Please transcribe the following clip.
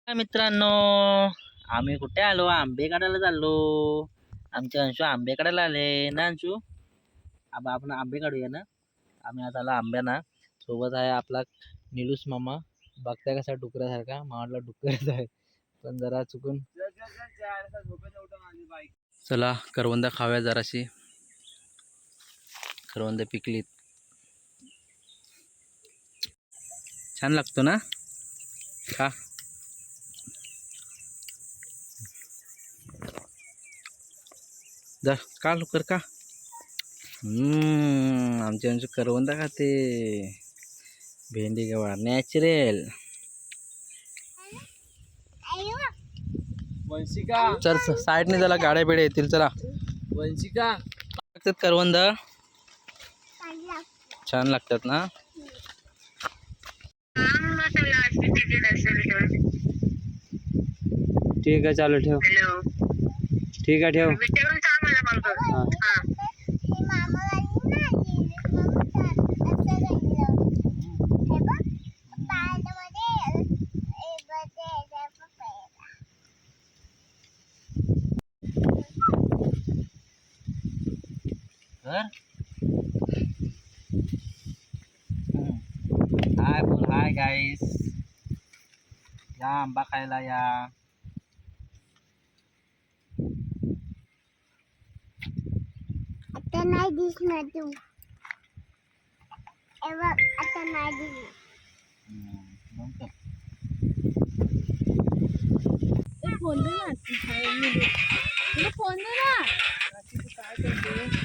मित्रांनो, आम्ही कुठे आलो? आंबे काढायला चाललो. आमचे अंशू आंबे काढायला आले ना अंशू. आपण आंबे काढूया ना. आम्ही आता आलो आंब्याना. सोबत आहे आपला निलूस मामा. बघताय कसा डुकऱ्यासारखा. मावाला डुकरच आहे पण जरा चुकून. चला करवंद खाव्या जराशी. करवंद पिकलीत. छान लागतो ना खा. जा का लवकर का. आमच्या आमची करवंद खाते. भेंडी गवार नॅचरल. वंशिका चल साईडने जरा गाड्या बिड्या येतील. चला वंशिका लागतात करवंद. छान लागतात ना. ठीक आहे चालू ठेव. ठीक आहे ठेव. हाय बोल. हाय गाईस, या आंबा खायला या. आता नाही दिसणार तू. आता नाही दिसणार. फोन दे ना. फोन दे ना. काय करते